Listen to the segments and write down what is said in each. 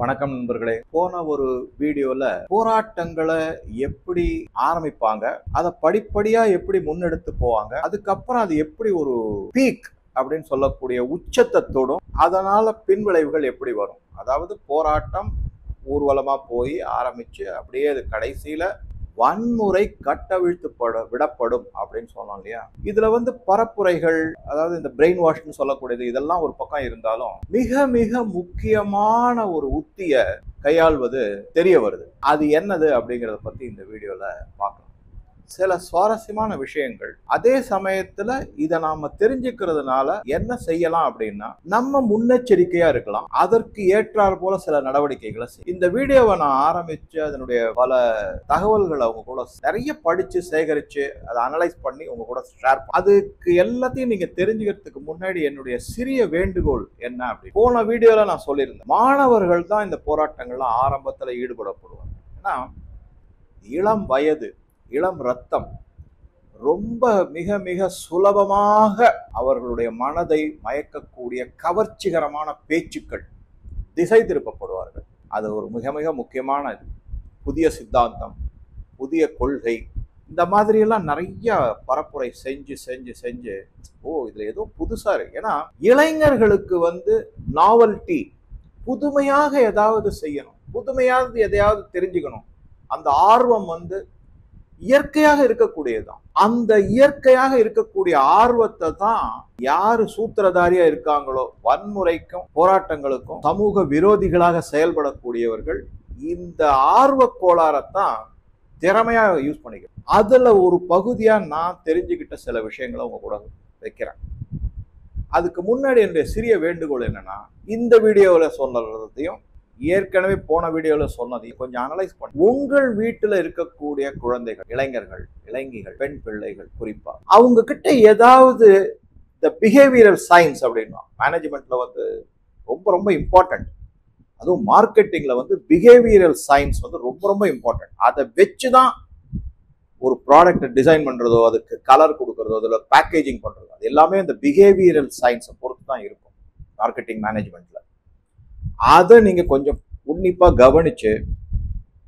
வணக்கம் நண்பர்களே. போன ஒரு வீடியோல போராட்டங்களை எப்படி ஆரம்பிப்பாங்க, அதை படிப்படியா எப்படி முன்னெடுத்து போவாங்க, அதுக்கப்புறம் அது எப்படி ஒரு பீக் அப்படின்னு சொல்லக்கூடிய உச்சத்தை தொடும், அதனால பின்விளைவுகள் எப்படி வரும். அதாவது போராட்டம் ஊர்வலமா போய் ஆரம்பிச்சு அப்படியே அது கடைசியில வன்முறை கட்டவிழ்த்து விடப்படும் அப்படின்னு சொன்னோம் இல்லையா. இதுல பரப்புரைகள், அதாவது இந்த பிரெயின் வாஷ்னு சொல்லக்கூடியது, இதெல்லாம் ஒரு பக்கம் இருந்தாலும் மிக மிக முக்கியமான ஒரு உத்திய கையாள்வது தெரிய வருது. அது என்னது அப்படிங்கறத பத்தி இந்த வீடியோல பார்க்கலாம். சில சுவாரஸ்யமான விஷயங்கள். அதே சமயத்துல இதை நாம தெரிஞ்சுக்கிறதுனால என்ன செய்யலாம் அப்படின்னா, நம்ம முன்னெச்சரிக்கையா இருக்கலாம், அதற்கு ஏற்றாறு போல சில நடவடிக்கைகளை இந்த வீடியோவை நான் ஆரம்பிச்சு அதனுடைய பல தகவல்களை அவங்க கூட நிறைய படிச்சு சேகரிச்சு அதை அனலைஸ் பண்ணி உங்க கூட ஷேர் அதுக்கு எல்லாத்தையும் நீங்க தெரிஞ்சுக்கிறதுக்கு முன்னாடி என்னுடைய சிறிய வேண்டுகோள் என்ன அப்படி, போன வீடியோல நான் சொல்லியிருந்தேன், மாணவர்கள் தான் இந்த போராட்டங்கள்லாம் ஆரம்பத்துல ஈடுபடப்படுவாங்க. ஏன்னா இளம் வயது, இளம் ரத்தம், ரொம்ப மிக மிக சுலபமாக அவர்களுடைய மனதை மயக்கக்கூடிய கவர்ச்சிகரமான பேச்சுக்கள், திசை திருப்பப்படுவார்கள். அது ஒரு மிக மிக முக்கியமான புதிய சித்தாந்தம், புதிய கொள்கை, இந்த மாதிரி எல்லாம் நிறைய பரப்புரை செஞ்சு செஞ்சு செஞ்சு இதுல ஏதோ புதுசா இருக்கு. ஏன்னா இளைஞர்களுக்கு நாவல்டி, புதுமையாக ஏதாவது செய்யணும், புதுமையாவது எதையாவது தெரிஞ்சுக்கணும், அந்த ஆர்வம் இயற்கையாக இருக்கக்கூடியதுதான். அந்த இயற்கையாக இருக்கக்கூடிய ஆர்வத்தை தான் யாரு சூத்திரதாரியா இருக்காங்களோ, வன்முறைக்கும் போராட்டங்களுக்கும் சமூக விரோதிகளாக செயல்படக்கூடியவர்கள், இந்த ஆர்வ கோளாறத்தான் திறமையா யூஸ் பண்ணிக்கிறேன். அதுல ஒரு பகுதியா நான் தெரிஞ்சுக்கிட்ட சில விஷயங்களை உங்க கூட வைக்கிறேன். அதுக்கு முன்னாடி என்னுடைய சிறிய வேண்டுகோள் என்னன்னா, இந்த வீடியோல சொன்னதையும் ஏற்கனவே போன வீடியோல சொன்னதையும் கொஞ்சம் அனலைஸ் பண்ணி, உங்கள் வீட்டுல இருக்கக்கூடிய குழந்தைகள், இளைஞர்கள், இளைஞிகள், பெண் பிள்ளைகள் குறிப்பா அவங்க கிட்ட ஏதாவது இந்த பிஹேவியரல் சயின்ஸ் அப்படின்னா, மேனேஜ்மெண்ட்ல ரொம்ப ரொம்ப இம்பார்ட்டன்ட், அதுவும் மார்க்கெட்டிங்ல பிஹேவியரல் சயின்ஸ் ரொம்ப ரொம்ப இம்பார்ட்டன்ட். அதை வச்சுதான் ஒரு ப்ராடக்ட் டிசைன் பண்றதோ, அதுக்கு கலர் கொடுக்கறதோ, அதுல பேக்கேஜிங் பண்றதோ, அது எல்லாமே இந்த பிஹேவியரல் சயின்ஸை பொறுத்து தான் இருக்கும் மார்க்கெட்டிங் மேனேஜ்மெண்ட்ல. அதை நீங்க கொஞ்சம் உன்னிப்பா கவனிச்சு,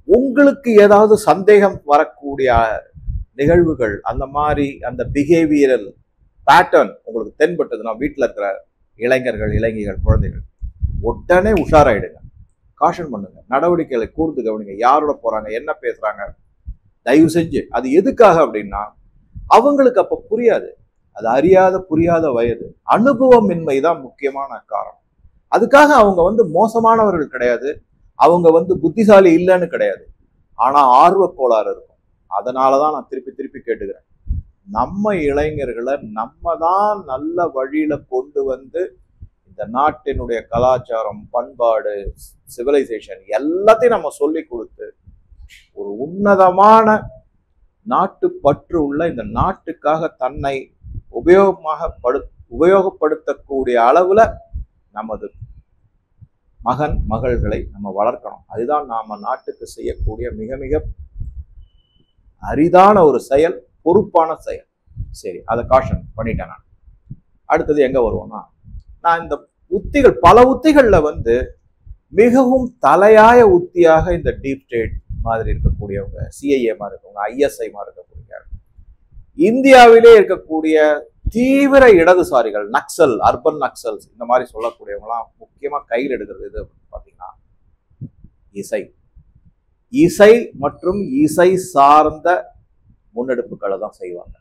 உங்களுக்கு ஏதாவது சந்தேகம் வரக்கூடிய நிகழ்வுகள், அந்த மாதிரி அந்த பிஹேவியரல் பேட்டர்ன் உங்களுக்கு தென்பட்டதுன்னா, வீட்டில் இருக்கிற இளைஞர்கள், இளைஞிகள், குழந்தைகள் உடனே உஷாராயிடுங்க, காஷன் பண்ணுங்க, நடவடிக்கைகளை கூர்ந்து கவனிங்க. யாரோட போறாங்க, என்ன பேசுறாங்க, தயவு செஞ்சு. அது எதுக்காக அப்படின்னா, அவங்களுக்கு அப்ப புரியாது, அது அறியாத புரியாத வயது, அனுபவமின்மை தான் முக்கியமான காரணம். அதுக்காக அவங்க மோசமானவர்கள் கிடையாது, அவங்க புத்திசாலி இல்லைன்னு கிடையாது, ஆனா ஆர்வ கோளாறு இருக்கும். அதனாலதான் நான் திருப்பி திருப்பி கேட்டுக்கிறேன், நம்ம இளைஞர்களை நம்ம தான் நல்ல வழியில கொண்டு இந்த நாட்டினுடைய கலாச்சாரம், பண்பாடு, சிவிலைசேஷன் எல்லாத்தையும் நம்ம சொல்லி கொடுத்து ஒரு உன்னதமான நாட்டு பற்று உள்ள, இந்த நாட்டுக்காக தன்னை உபயோகப்படுத்தக்கூடிய அளவுல நமது மகன் மகள்களை நம்ம வளர்க்கணும். அதுதான் நாம நாட்டுக்கு செய்யக்கூடிய மிக மிக அரிதான ஒரு செயல், பொறுப்பான செயல். சரி, அதை காஷன் பண்ணிட்டேன். நான் அடுத்தது எங்க வருவோம்னா, நான் இந்த உத்திகள், பல உத்திகள்ல மிகவும் தலையாய உத்தியாக இந்த டீப் ஸ்டேட் மாதிரி இருக்கக்கூடியவங்க, சிஐஏ மாதிரி இருக்கவங்க, ஐஎஸ்ஐ மாதிரி இருக்கக்கூடிய, இந்தியாவிலே இருக்கக்கூடிய தீவிர இடதுசாரிகள், நக்சல், அர்பன் நக்சல்ஸ், இந்த மாதிரி சொல்லக்கூடியவங்களாம் முக்கியமா கையில் எடுக்கிறது எது பார்த்தீங்கன்னா இசை. இசை மற்றும் இசை சார்ந்த முன்னெடுப்புகளை தான் செய்வாங்க.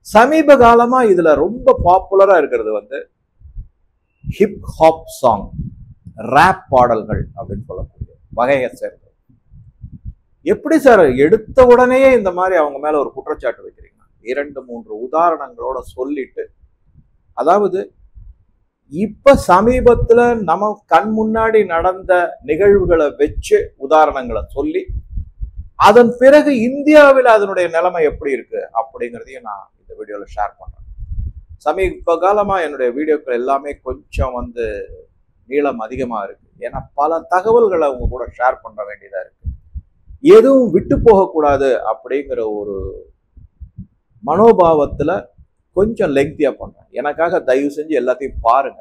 சமீப காலமா இதுல ரொம்ப பாப்புலரா இருக்கிறது ஹிப் ஹாப் சாங், ரேப் பாடல்கள் அப்படின்னு சொல்லக்கூடிய வகையை சேர்ந்தது. எப்படி சார் எடுத்த உடனேயே இந்த மாதிரி அவங்க மேல ஒரு குற்றச்சாட்டு வைக்கிறீங்க? 2-3 உதாரணங்களோட சொல்லிட்டு, அதாவது இப்ப சமீபத்துல நம்ம கண் முன்னாடி நடந்த நிகழ்வுகளை வச்சு உதாரணங்களை சொல்லி, அதன் பிறகு இந்தியாவில் அதனுடைய நிலைமை எப்படி இருக்கு அப்படிங்கிறதையும் நான் இந்த வீடியோல ஷேர் பண்றேன். சமீப காலமா என்னுடைய வீடியோக்கள் எல்லாமே கொஞ்சம் நீளம் அதிகமா இருக்கு. ஏன்னா பல தகவல்களை அவங்க கூட ஷேர் பண்ண வேண்டியதா இருக்கு. எதுவும் விட்டு போகக்கூடாது அப்படிங்கிற ஒரு மனோபாவத்துல கொஞ்சம் லெங்க்தியா பண்றேன். எனக்காக தயவு செஞ்சு எல்லாத்தையும் பாருங்க.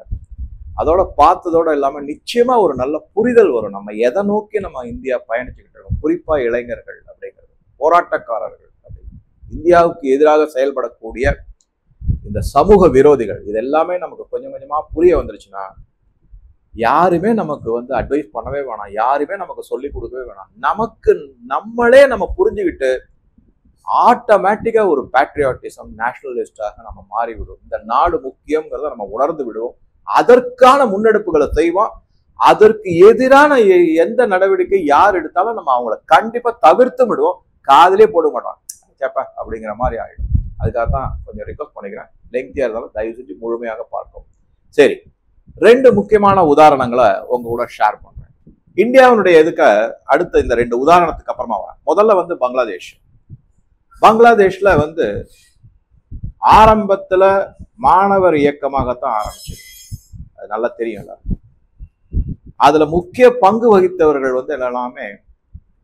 அதோட பார்த்ததோட இல்லாம நிச்சயமா ஒரு நல்ல புரிதல் வரும். நம்ம எதை நோக்கி நம்ம இந்தியா பயணிச்சுக்கிட்டு இருக்கோம், குறிப்பா இளைஞர்கள் அப்படிங்கிறது, போராட்டக்காரர்கள் அப்படின்னு, இந்தியாவுக்கு எதிராக செயல்படக்கூடிய இந்த சமூக விரோதிகள், இது எல்லாமே நமக்கு கொஞ்சம் கொஞ்சமா புரிய வந்துருச்சுன்னா யாருமே நமக்கு அட்வைஸ் பண்ணவே வேணாம், யாருமே நமக்கு சொல்லி கொடுக்கவே வேணாம். நமக்கு நம்மளே நம்ம புரிஞ்சுக்கிட்டு ஆட்டோமேட்டிக்கா ஒரு பேட்ரியாட்டிசம், நேஷனலிஸ்டாக நம்ம மாறிவிடுவோம். இந்த நாடு முக்கியங்கிறத நம்ம உணர்ந்து விடுவோம். அதற்கான முன்னெடுப்புகளை செய்வோம். அதற்கு எதிரான எந்த நடவடிக்கை யார் எடுத்தாலும் நம்ம அவங்கள கண்டிப்பா தவிர்த்து விடுவோம். காதலே போட மாட்டோம், சேப்பா அப்படிங்கிற மாதிரி ஆயிடும். அதுக்காக தான் கொஞ்சம் ரிக்வஸ்ட் பண்ணிக்கிறேன். லெங்க்தியா இருந்தாலும் தயவு செஞ்சு முழுமையாக பார்க்கும். சரி, 2 முக்கியமான உதாரணங்களை உங்க கூட ஷேர் பண்றேன். இந்தியாவினுடைய அடுத்த இந்த 2 உதாரணத்துக்கு அப்புறமா முதல்ல பங்களாதேஷ். பங்களாதேஷ்ல ஆரம்பத்துல மாணவர் இயக்கமாகத்தான் ஆரம்பிச்சது. அது நல்லா தெரியும்ல. அதுல முக்கிய பங்கு வகித்தவர்கள் எல்லாமே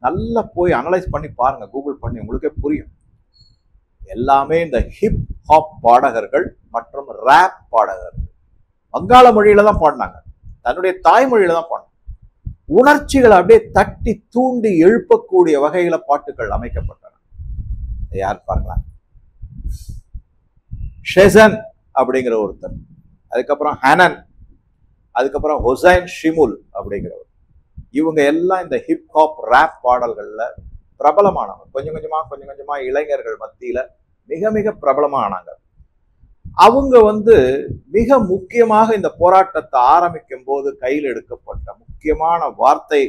நல்லா போய் அனலைஸ் பண்ணி பாருங்க, கூகுள் பண்ணி, உங்களுக்கே புரியும். எல்லாமே இந்த ஹிப் ஹாப் பாடகர்கள் மற்றும் ரேப் பாடகர்கள். வங்காள மொழியில தான் பாடினாங்க, தன்னுடைய தாய்மொழியில தான் பாடினாங்க. உணர்ச்சிகளை அப்படியே தட்டி தூண்டி எழுப்பக்கூடிய வகையில பாட்டுகள் அமைக்கப்பட்டன. யார் பாருங்களா, ஷெசன் அப்படிங்கிற ஒருத்தர், அதுக்கப்புறம் ஹனன், அதுக்கப்புறம் ஹுசைன் ஷிமுல் அப்படிங்கிறவர். இவங்க எல்லாம் இந்த ஹிப்ஹாப் ரேப் பாடல்கள்ல பிரபலமானவங்க. கொஞ்சம் கொஞ்சமா இளைஞர்கள் மத்தியில மிக மிக பிரபலமானாங்க. அவங்க மிக முக்கியமாக இந்த போராட்டத்தை ஆரம்பிக்கும் போது கையில் எடுக்கப்பட்ட முக்கியமான வார்த்தை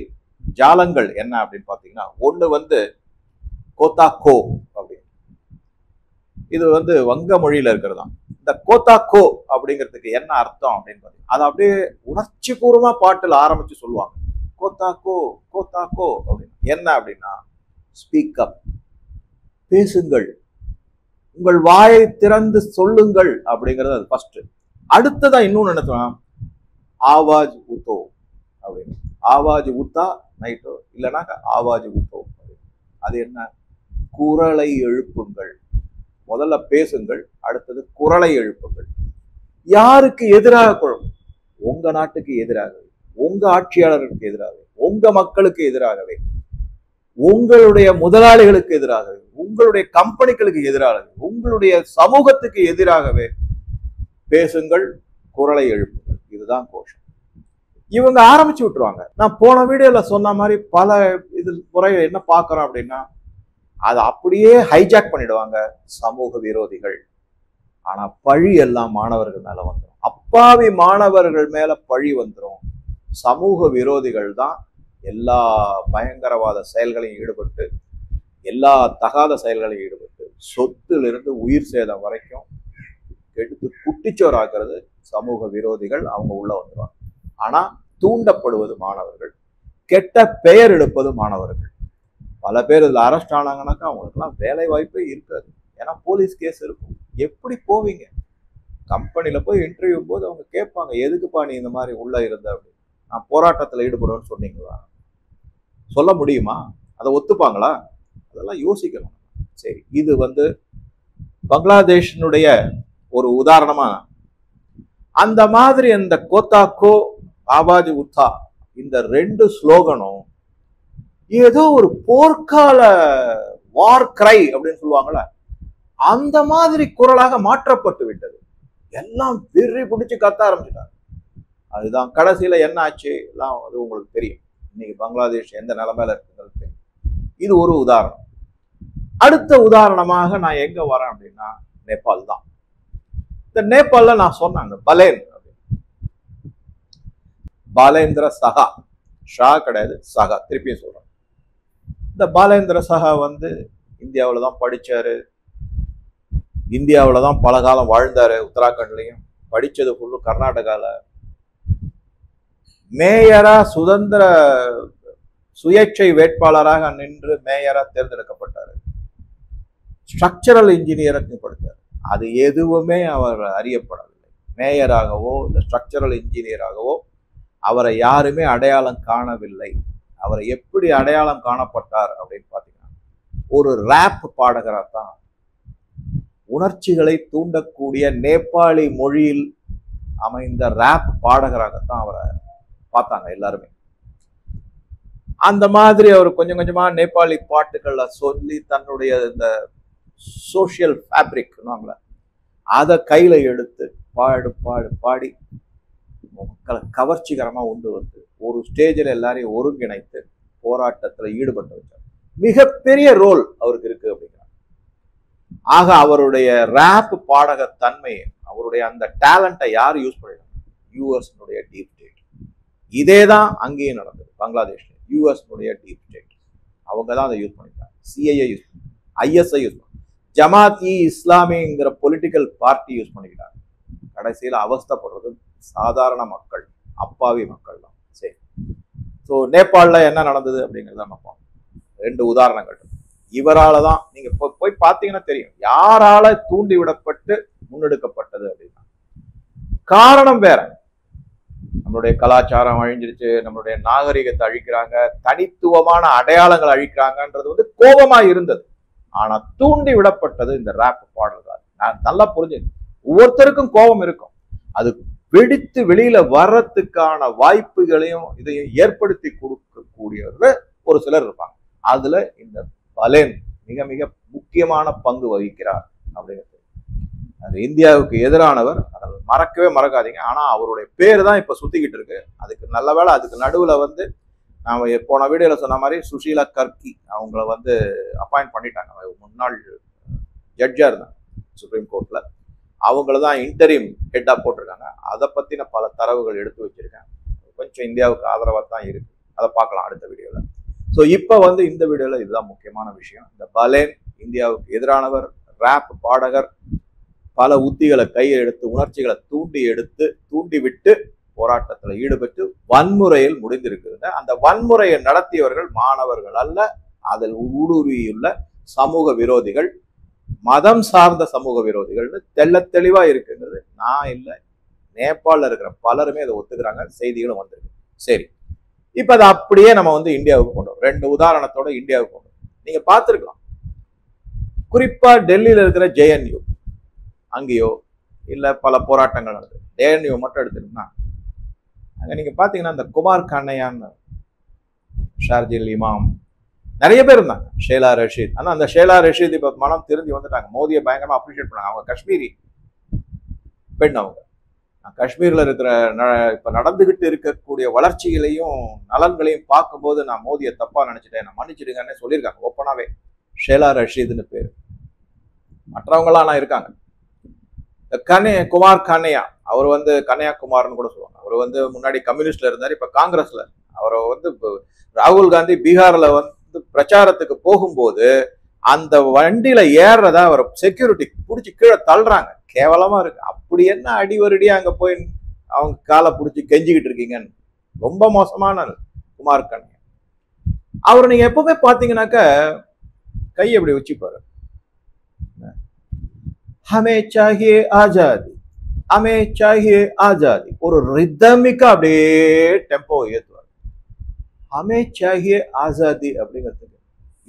ஜாலங்கள் என்ன அப்படின்னு பாத்தீங்கன்னா, ஒண்ணு கோத்தா கோ அப்படின்னு. இது வங்க மொழியில இருக்கிறதா. இந்த கோத்தா கோ அப்படிங்கிறதுக்கு என்ன அர்த்தம் அப்படின்னு பாத்தீங்கன்னா, அதை அப்படியே உணர்ச்சி பூர்வமா பாட்டுல ஆரம்பிச்சு சொல்லுவாங்க. கோத்தா கோ அப்படின்னு என்ன அப்படின்னா, ஸ்பீக் அப், பேசுங்கள், உங்கள் வாயை திறந்து சொல்லுங்கள் அப்படிங்கிறது அது ஃபர்ஸ்ட். அடுத்ததா இன்னொன்னு என்ன, ஆவாஜ் உத்தோ அப்படின்னு. ஆவாஜ் உத்தா நைட்டோ இல்லைனாக்க ஆவாஜ் உத்தோ. அது என்ன, குரலை எழுப்புங்கள். முதல்ல பேசுங்கள், அடுத்தது குரலை எழுப்புங்கள். யாருக்கு எதிராக குழப்பம்? உங்க நாட்டுக்கு எதிராகவே, உங்க ஆட்சியாளருக்கு எதிராகவே, உங்க மக்களுக்கு எதிராகவே, உங்களுடைய முதலாளிகளுக்கு எதிராகவே, உங்களுடைய கம்பெனிகளுக்கு எதிராகவே, உங்களுடைய சமூகத்துக்கு எதிராகவே பேசுங்கள், குரலை எழுப்புங்கள். இதுதான் கோஷம். இவங்க ஆரம்பிச்சு விட்டுருவாங்க. நான் போன வீடியோல சொன்ன மாதிரி பல முறையை என்ன பார்க்கிறோம் அப்படின்னா, அதை அப்படியே ஹைஜாக் பண்ணிடுவாங்க சமூக விரோதிகள். ஆனா பழி எல்லாம் மாணவர்கள் மேல வந்துடும். அப்பாவி மாணவர்கள் மேல பழி வந்துடும். சமூக விரோதிகள் தான் எல்லா பயங்கரவாத செயல்களையும் ஈடுபட்டு, எல்லா தகாத செயல்களையும் ஈடுபட்டு, சொத்திலிருந்து உயிர் சேதம் வரைக்கும் எடுத்து குட்டிச்சோராக்குறது சமூக விரோதிகள். அவங்க உள்ள வந்துடுவாங்க. ஆனா தூண்டப்படுவது மாணவர்கள், கெட்ட பெயர் எடுப்பது மாணவர்கள். பல பேர் இதுல அரெஸ்ட் ஆனாங்கன்னாக்கா அவங்களுக்குலாம் வேலை வாய்ப்பே இருக்காது. ஏன்னா போலீஸ் கேஸ் இருக்கும். எப்படி போவீங்க? கம்பெனில போய் இன்டர்வியூ போது அவங்க கேட்பாங்க, எதுக்குப்பா நீ இந்த மாதிரி உள்ள இருந்த அப்படின்னு. நான் போராட்டத்தில் ஈடுபடுவேன்னு சொன்னீங்களா? சொல்ல முடியுமா? அதை ஒத்துப்பாங்களா? அதெல்லாம் யோசிக்கணும். சரி, இது பங்களாதேஷனுடைய ஒரு உதாரணமா. அந்த மாதிரி அந்த கோத்தாக்கோ ஆவாஜ் உத்தா இந்த 2 ஸ்லோகனும் ஏதோ ஒரு போர்க்கால வார் கிரை அப்படின்னு சொல்லுவாங்கல்ல, அந்த மாதிரி குரலாக மாற்றப்பட்டு விட்டது. எல்லாம் வெறி பிடிச்சு கத்த ஆரம்பிச்சிட்டாங்க. அதுதான் கடைசியில என்ன ஆச்சு எல்லாம் அது உங்களுக்கு தெரியும். இன்னைக்கு பங்களாதேஷ் எந்த நிலைமையில இருக்குங்கிறது தெரியும். இது ஒரு உதாரணம். அடுத்த உதாரணமாக நான் எங்க வரேன் அப்படின்னா, நேபாள் தான். இந்த நேபாள்ல நான் சொன்னாங்க பலேன், பாலேந்திர சகா, ஷா கிடையாது, சகா, திருப்பியும் சொல்றேன். இந்த பாலேந்திர சகா இந்தியாவில தான் படிச்சாரு, இந்தியாவில தான் பல காலம் வாழ்ந்தாரு, உத்தராகண்ட்லயும் படிச்சது ஃபுல்லு கர்நாடகால. மேயரா சுதந்திர சுயேட்சை வேட்பாளராக நின்று மேயரா தேர்ந்தெடுக்கப்பட்டாரு. ஸ்ட்ரக்சரல் இன்ஜினியருக்கு படித்தார். அது எதுவுமே அவர் அறியப்படவில்லை. மேயராகவோ இல்லை ஸ்ட்ரக்சரல் இன்ஜினியராகவோ அவரை யாருமே அடையாளம் காணவில்லை. அவரை எப்படி அடையாளம் காணப்பட்டார் அப்படின்னு பார்த்தீங்கன்னா, ஒரு ரேப் பாடகராக தான். உணர்ச்சிகளை தூண்டக்கூடிய நேபாளி மொழியில் அமைந்த ரேப் பாடகராகத்தான் அவரை பார்த்தாங்க எல்லாருமே. அந்த மாதிரி அவர் கொஞ்சம் கொஞ்சமா நேபாளி பாட்டுகள்ல சொல்லி தன்னுடைய இந்த சோசியல் ஃபேப்ரிக் அதை கையில எடுத்து பாடி மக்களை கவர்ச்சிகரமா உண்டு வந்து ஒரு ஸ்டேஜில் எல்லாரையும் ஒருங்கிணைத்து போராட்டத்துல ஈடுபட்டு வச்சார். மிகப்பெரிய ரோல் அவருக்கு இருக்கு அப்படிங்கிறார். ஆக அவருடைய ரேப் பாடக தன்மையை, அவருடைய அந்த டேலண்டை யார் யூஸ் பண்ணிருக்காங்க? US deep state. இதேதான் அங்கேயும் நடந்தது. பங்களாதேஷ்ல யூஎஸ் டீப் ஸ்டேட் அவங்க தான் அதை யூஸ் பண்ணிட்டாங்க. சிஐஏ யூஸ் பண்ணி, ஐஎஸ்ஐ யூஸ் பண்ணி, ஜமாத் இஸ்லாமிங்கிற பொலிட்டிக்கல் பார்ட்டி யூஸ் பண்ணிக்கிட்டாங்க. கடைசியில் அவஸ்தைப்படுறது சாதாரண மக்கள், அப்பாவி மக்கள் தான். சரி, ஸோ நேபாளில் என்ன நடந்தது அப்படிங்கிறத நம்ம பார்ப்போம். 2 உதாரணங்கள். இவரால தான் நீங்க போய் பார்த்தீங்கன்னா தெரியும் யாரால தூண்டி விடப்பட்டு முன்னெடுக்கப்பட்டது அப்படின்னா. காரணம் வேற. நம்மளுடைய கலாச்சாரம் அழிஞ்சிருச்சு, நம்மளுடைய நாகரிகத்தை அழிக்கிறாங்க, தனித்துவமான அடையாளங்கள் அழிக்கிறாங்கன்றது கோபமா இருந்தது. ஆனா தூண்டி விடப்பட்டது இந்த ரேப் பாடல்கள். நான் நல்லா புரிஞ்சேன். ஒவ்வொருத்தருக்கும் கோபம் இருக்கும். அது வெடித்து வெளியில வர்றதுக்கான வாய்ப்புகளையும் இதையும் ஏற்படுத்தி கொடுக்கக்கூடியவர்கள் ஒரு சிலர் இருப்பாங்க. அதுல இந்த பலேன் மிக மிக முக்கியமான பங்கு வகிக்கிறார் அப்படிங்கிறது. அது இந்தியாவுக்கு எதிரானவர், அதை மறக்கவே மறக்காதீங்க. ஆனா அவருடைய பேர் தான் இப்ப சுத்திக்கிட்டு இருக்கு. அதுக்கு நல்ல வேலை, அதுக்கு நடுவுல நாம போன வீடியோல சொன்ன மாதிரி சுஷீலா கர்கி அவங்கள அப்பாயிண்ட் பண்ணிட்டாங்க. முன்னாள் ஜட்ஜா இருந்தாங்க சுப்ரீம் கோர்ட்ல. அவங்கள தான் இன்டரிம் ஹெட்டா போட்டிருக்காங்க. அதை பத்தின பல தரவுகள் எடுத்து வச்சிருக்கேன். கொஞ்சம் இந்தியாவுக்கு ஆதரவா தான் இருக்கு. அதை பார்க்கலாம் அடுத்த வீடியோல. ஸோ இப்போ இந்த வீடியோல இதுதான் முக்கியமான விஷயம். இந்த பலேன் இந்தியாவுக்கு எதிரானவர், ரேப் பாடகர், பல உத்திகளை கையை எடுத்து உணர்ச்சிகளை தூண்டி விட்டு போராட்டத்தில் ஈடுபட்டு வன்முறையில் முடிந்திருக்குதுங்க. அந்த வன்முறையை நடத்தியவர்கள் மாணவர்கள் அல்ல, அதில் ஊடுருவியுள்ள சமூக விரோதிகள், மதம் சார்ந்த சமூக விரோதிகள்னு தெள்ள தெளிவா இருக்குங்கிறது நான் இல்லை, நேபாளில் இருக்கிற பலருமே அதை ஒத்துக்கிறாங்க. செய்திகளும் வந்திருக்கு. சரி, இப்ப அதை அப்படியே நம்ம இந்தியாவுக்கு கொண்டு வரோம். 2 உதாரணத்தோட இந்தியாவுக்கு கொண்டு வரோம். நீங்க பார்த்துருக்கலாம். குறிப்பா டெல்லியில இருக்கிற ஜேஎன்யூ, அங்கேயோ இல்ல பல போராட்டங்கள் நடக்குது. ஜேஎன்யூ மட்டும் எடுத்துக்கிட்டோம்னா அங்க நீங்க பாத்தீங்கன்னா இந்த குமார் கண்ணையான்னு, ஷார்ஜில் இமாம், நிறைய பேர் இருந்தாங்க. ஷேலா ரஷீத். ஆனா அந்த ஷேலா ரஷீத் இப்ப மனம் திருந்தி வந்துட்டாங்க. மோதியை பயங்கரமா அப்ரிஷியேட் பண்ணாங்க. அவங்க காஷ்மீரி பெண். அவங்க காஷ்மீர்ல இருக்கிற இப்ப நடந்துகிட்டு இருக்கக்கூடிய வளர்ச்சிகளையும் நலன்களையும் பார்க்கும்போது நான் மோதியை தப்பா நினைச்சிட்டேன், நான் மன்னிச்சிடுங்கன்னு சொல்லியிருக்காங்க ஓப்பனாவே. ஷேலா ரஷீத்னு பேரு. மற்றவங்களாம் நான் இருக்காங்க. குமார் கண்ணையா, அவர் கன்னியாகுமார்னு கூட சொல்லுவாங்க. அவர் முன்னாடி கம்யூனிஸ்ட்ல இருந்தார், இப்ப காங்கிரஸ்ல. அவரை ராகுல் காந்தி பீகார்ல பிரச்சாரத்துக்கு போகும்போது அந்த வண்டியில ஏறதா அவர் செக்யூரிட்டி பிடிச்சி கீழே தள்ளுறாங்க. கேவலமா இருக்கு. அப்படி என்ன அடிவருடியா அங்க போய் அவங்க காலை பிடிச்சி கெஞ்சிக்கிட்டு இருக்கீங்கன்னு. ரொம்ப மோசமான குமார் கண்ணையா. அவர் நீங்க எப்பவுமே பாத்தீங்கன்னாக்க கை எப்படி வச்சுப்பாரு. ஹமே சாஹியே ஆஜாதி, ஹமே சாஹியே ஆஜாதி. ஒரு ரிதமிக்கா அப்படியே டெம்போ ஏத்துவார். ஹமே சாஹியே ஆசாதி அப்படிங்கிறதுக்கு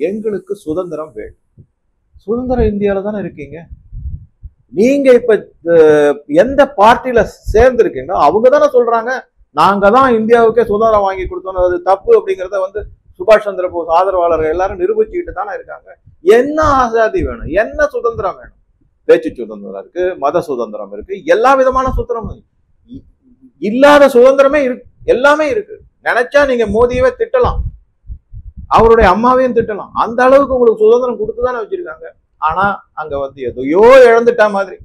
எங்களுக்கு சுதந்திரம் வேணும். சுதந்திரம் இந்தியாவில தானே இருக்கீங்க. நீங்க இப்ப எந்த பார்ட்டியில சேர்ந்திருக்கீங்களோ அவங்க தானே சொல்றாங்க நாங்க தான் இந்தியாவுக்கே சுதந்திரம் வாங்கி கொடுத்தோம், அது தப்பு அப்படிங்கிறத சுபாஷ் சந்திர போஸ் ஆதரவாளர்கள் எல்லாரும் நிரூபிச்சுக்கிட்டு தானே இருக்காங்க. என்ன ஆசாதி வேணும், என்ன சுதந்திரம் வேணும்? பேச்சு சுதந்திரம் இருக்கு, மத சுதந்திரம் இருக்கு, எல்லா விதமான சுதந்திரமும் இல்லாத சுதந்திரமே இருக்கு, எல்லாமே இருக்கு. நினைச்சா நீங்க மோதியவே திட்டலாம், அவருடைய அம்மாவையும் திட்டலாம். அந்த அளவுக்கு உங்களுக்கு சுதந்திரம் கொடுத்துதானே வச்சிருக்காங்க. ஆனா அங்க எதையோ இழந்துட்டா மாதிரி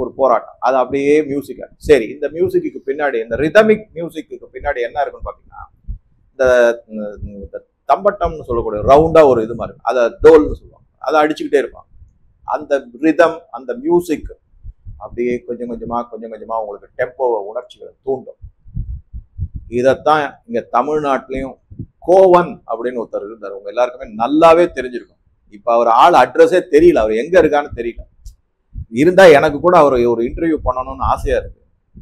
ஒரு போராட்டம். அது அப்படியே மியூசிக்கா. சரி, இந்த மியூசிக்கு பின்னாடி, இந்த ரிதமிக் மியூசிக்கு பின்னாடி என்ன இருக்குன்னு பாத்தீங்கன்னா, இந்த தம்பட்டம்னு சொல்லக்கூடிய ரவுண்டா ஒரு இது மாதிரி, அதை டோல்னு சொல்லுவாங்க. அதை அடிச்சுக்கிட்டே இருப்பாங்க. அந்த ரிதம், அந்த மியூசிக் அப்படியே கொஞ்சம் கொஞ்சமா உங்களுக்கு டெம்போவை, உணர்ச்சிகளை தூண்டும். இதைத்தான் இங்க தமிழ்நாட்டிலையும் கோவன் அப்படின்னு ஒருத்தர் இருந்தார். உங்க எல்லாருக்குமே நல்லாவே தெரிஞ்சிருக்கும். இப்ப அவர் ஆள் அட்ரஸே தெரியல, அவர் எங்க இருக்கான்னு தெரியல. இருந்தா எனக்கு கூட அவர் ஒரு இன்டர்வியூ பண்ணணும்னு ஆசையா இருக்கு.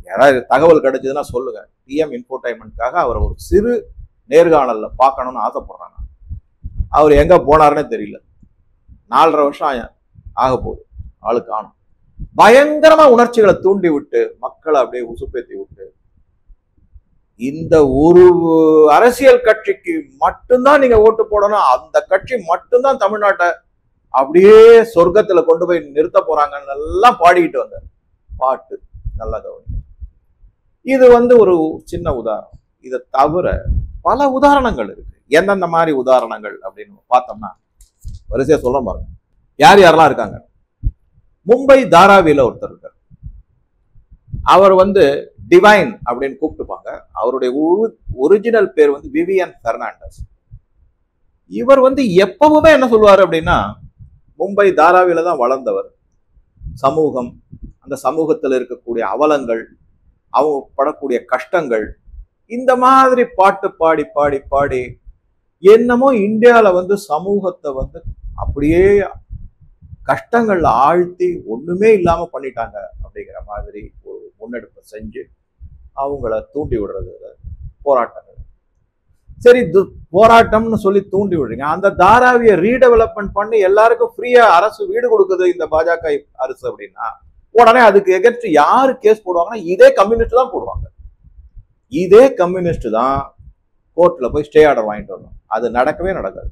யாராவது தகவல் கிடைச்சதுன்னா சொல்லுங்க. டிஎம் இன்ஃபோடைன்மெண்ட்காக அவர் ஒரு சிறு நேர்காணல்ல பார்க்கணும்னு ஆசைப்படுறாங்க. அவர் எங்க போனாருன்னே தெரியல. 4.5 வருஷம் ஆக போகுது, ஆளு காணும். பயங்கரமா உணர்ச்சிகளை தூண்டி விட்டு மக்களை அப்படியே உசுப்பேத்தி விட்டு இந்த ஒரு அரசியல் கட்சிக்கு மட்டும்தான் நீங்க ஓட்டு போடணும், அந்த கட்சி மட்டும்தான் தமிழ்நாட்டை அப்படியே சொர்க்கத்துல கொண்டு போய் நிறுத்த போறாங்கன்னு எல்லாம் பாடிக்கிட்டு வந்தார். பாட்டு நல்லா கவனிங்க. இது ஒரு சின்ன உதாரணம். இதை தவிர பல உதாரணங்கள் இருக்கு. எந்தெந்த மாதிரி உதாரணங்கள் அப்படின்னு பார்த்தோம்னா வரிசையா சொல்ல பாருங்க. யார் யாரெல்லாம் இருக்காங்க? மும்பை தாராவில ஒருத்தர் இருக்கார். அவர் டிவைன் அப்படின்னு கூப்பிட்டுப்பாங்க. அவருடைய ஒரிஜினல் பேர் விவியன் பெர்னாண்டஸ். இவர் எப்பவுமே என்ன சொல்லுவாரு அப்படின்னா, மும்பை தாராவில தான் வளர்ந்தவர். சமூகம், அந்த சமூகத்தில் இருக்கக்கூடிய அவலங்கள், அவங்க படக்கூடிய கஷ்டங்கள், இந்த மாதிரி பாட்டு பாடி பாடி பாடி என்னமோ இந்தியாவில சமூகத்தை அப்படியே கஷ்டங்கள்ல ஆழ்த்தி ஒண்ணுமே இல்லாம பண்ணிட்டாங்க அப்படிங்கிற மாதிரி ஒரு முன்னெடுப்பை செஞ்சு அவங்கள தூண்டி விடுறது போராட்டங்கள். சரி, போராட்டம்னு சொல்லி தூண்டி விடுறீங்க. அந்த தாராவியை ரீடெவலப்மெண்ட் பண்ணி எல்லாருக்கும் ஃப்ரீயா அரசு வீடு கொடுக்குது இந்த பாஜக அரசு அப்படின்னா, உடனே அதுக்கு எகென்ஸ்ட் யாரு கேஸ் போடுவாங்கன்னா இதே கம்யூனிஸ்ட் தான் போடுவாங்க. இதே கம்யூனிஸ்ட் தான் கோர்ட்ல போய் ஸ்டே ஆர்டர் வாங்கிட்டு வரணும். அது நடக்கவே நடக்காது.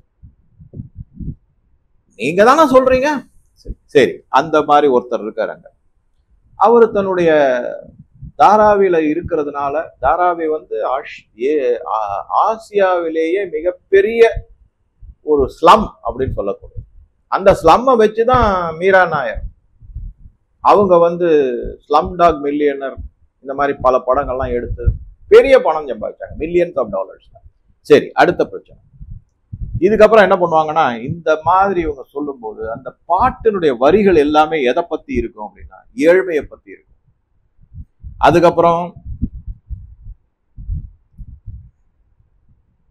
நீங்க தானே சொல்றீங்க. சரி, அந்த மாதிரி ஒருத்தர் இருக்காருங்க. அவரு தன்னுடைய தாராவில இருக்கிறதுனால, தாராவி ஆசியாவிலேயே மிகப்பெரிய ஒரு ஸ்லம் அப்படின்னு சொல்லக்கூடிய அந்த ஸ்லம்மை வச்சுதான் மீரா நாயர் அவங்க ஸ்லம் டாக் மில்லியனர் இந்த மாதிரி பல படங்கள்லாம் எடுத்து பெரிய பணம் சம்பாதிச்சாங்க, மில்லியன்ஸ் ஆஃப் டாலர்ஸ். சரி, அடுத்த பிரச்சனை. இதுக்கப்புறம் என்ன பண்ணுவாங்கன்னா, இந்த மாதிரி இவங்க சொல்லும் போது அந்த பாட்டினுடைய வரிகள் எல்லாமே எதை பத்தி இருக்கும் அப்படின்னா ஏழ்மையை பத்தி இருக்கும். அதுக்கப்புறம்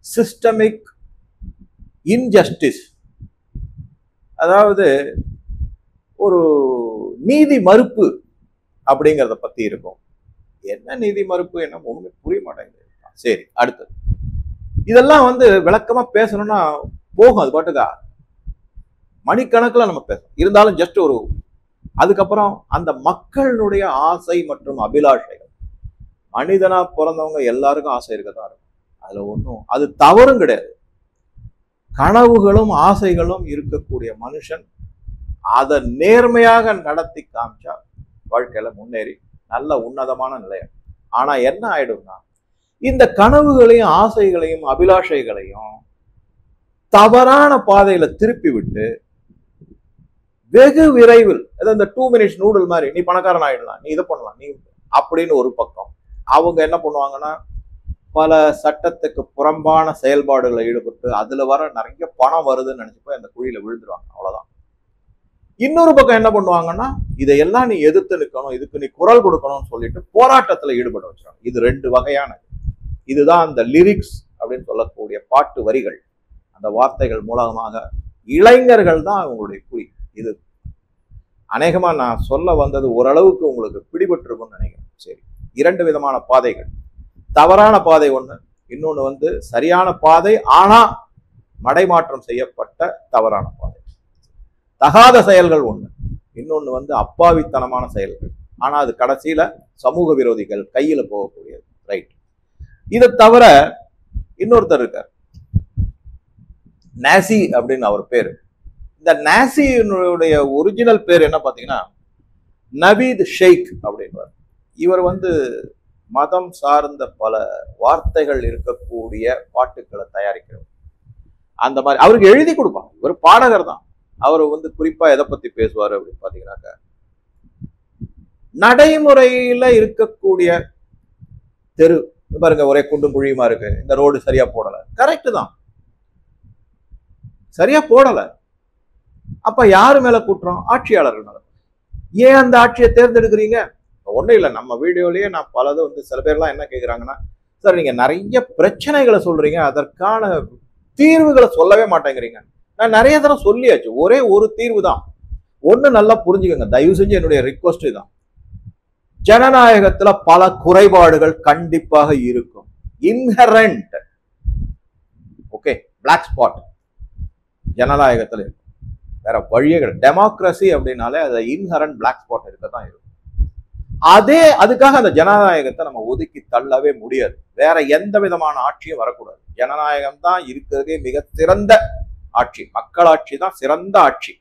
சிஸ்டமிக் இன்ஜஸ்டிஸ், அதாவது ஒரு நீதி மறுப்பு அப்படிங்கிறத பத்தி இருக்கும். என்ன நீதி மறுப்பு, என்ன ஒண்ணுமே புரிய மாட்டேங்குது. சரி, அடுத்தது. இதெல்லாம் விளக்கமா பேசணும்னா போகும், அது பாட்டுக்கா மணிக்கணக்கில் நம்ம பேசணும். இருந்தாலும் ஜஸ்ட் அதுக்கப்புறம் அந்த மக்களுடைய ஆசை மற்றும் அபிலாஷைகள், மனிதனா பிறந்தவங்க எல்லாருக்கும் ஆசை இருக்கதான் இருக்கும். அதுல ஒன்றும் அது தவறும் கிடையாது. கனவுகளும் ஆசைகளும் இருக்கக்கூடிய மனுஷன் அதை நேர்மையாக நடத்தி காமிச்சா வாழ்க்கையில முன்னேறி நல்ல உன்னதமான நிலையம். ஆனா என்ன ஆயிடும்னா, இந்த கனவுகளையும் ஆசைகளையும் அபிலாஷைகளையும் தவறான பாதையில திருப்பி விட்டு வெகு விரைவில், இந்த 2 minutes நூடுல் மாதிரி, நீ பணக்காரன் ஆயிடலாம், நீ இதை பண்ணலாம், நீ அப்படின்னு ஒரு பக்கம். அவங்க என்ன பண்ணுவாங்கன்னா, பல சட்டத்துக்கு புறம்பான செயல்பாடுகளை ஈடுபட்டு அதுல வர நிறைய பணம் வருதுன்னு நினைச்சுப்போ அந்த குழியில விழுந்துருவாங்க. அவ்வளவுதான். இன்னொரு பக்கம் என்ன பண்ணுவாங்கன்னா, இதையெல்லாம் நீ எதிர்த்து நிற்கணும், இதுக்கு நீ குரல் கொடுக்கணும்னு சொல்லிட்டு போராட்டத்துல ஈடுபட வச்சிருவாங்க. இது 2 வகையானது. இதுதான் அந்த லிரிக்ஸ் அப்படின்னு சொல்லக்கூடிய பாட்டு வரிகள். அந்த வார்த்தைகள் மூலமாக இளைஞர்கள் தான் அவங்களுடைய குறி. இது அநேகமா நான் சொல்ல வந்தது ஓரளவுக்கு உங்களுக்கு பிடிபட்டிருக்கும்னு நினைக்கிறேன். சரி, 2 விதமான பாதைகள். தவறான பாதை ஒண்ணு, இன்னொன்னு சரியான பாதை ஆனா மடைமாற்றம் செய்யப்பட்ட தவறான பாதை. தகாத செயல்கள் ஒண்ணு, இன்னொன்னு அப்பாவித்தனமான செயல்கள், ஆனா அது கடைசியில சமூக விரோதிகள் கையில போகக்கூடியது. ரைட். இதை தவிர இன்னொருத்தர் இருக்கார், நாசி அப்படின்னு அவர் பேரு. இந்த நாசியினுடைய ஒரிஜினல் பேர் என்ன பாத்தீங்கன்னா நவீத் ஷேக் அப்படின்வார். இவர் மதம் சார்ந்த பல வார்த்தைகள் இருக்கக்கூடிய பாட்டுக்களை தயாரிக்கிறவர். அந்த மாதிரி அவருக்கு எழுதி கொடுப்பாங்க. இவர் பாடகர் தான். அவர் குறிப்பா எதை பத்தி பேசுவாரு அப்படின்னு பாத்தீங்கன்னாக்க, நடைமுறையில இருக்கக்கூடிய தெரு பாருங்க, ஒரே குண்டும் குழியுமா இருக்கு, இந்த ரோடு சரியா போடல. கரெக்ட் தான், சரியா போடல. அப்ப யாரு மேல குற்றம்? ஆட்சியாளர்கள் மேல. ஏன் அந்த ஆட்சியை தேர்ந்தெடுக்கிறீங்க? ஒன்றும் இல்லை, நம்ம வீடியோலயே நான் பலது சில பேர்லாம் என்ன கேட்குறாங்கன்னா, சார் நீங்க நிறைய பிரச்சனைகளை சொல்றீங்க, அதற்கான தீர்வுகளை சொல்லவே மாட்டேங்கிறீங்க. நான் நிறைய தடவை சொல்லியாச்சு, ஒரே ஒரு தீர்வு தான். ஒண்ணு நல்லா புரிஞ்சுக்கோங்க, தயவு செஞ்சு என்னுடைய ரிக்வஸ்ட் தான். ஜனநாயகத்துல பல குறைபாடுகள் கண்டிப்பாக இருக்கும். இன்ஹரண்ட் ஓகே பிளாக் ஸ்பாட் ஜனநாயகத்துல இருக்கும். வேற வழியே கிடையாது. டெமோக்ரஸி அப்படின்னாலே அது இன்ஹரண்ட் பிளாக் ஸ்பாட் இருக்கதான் இருக்கும். அதுக்காக அந்த ஜனநாயகத்தை நம்ம ஒதுக்கி தள்ளவே முடியாது. வேற எந்த விதமான ஆட்சியும் வரக்கூடாது. ஜனநாயகம் தான் இருக்கிறதே மிக சிறந்த ஆட்சி. மக்களாட்சி தான் சிறந்த ஆட்சி.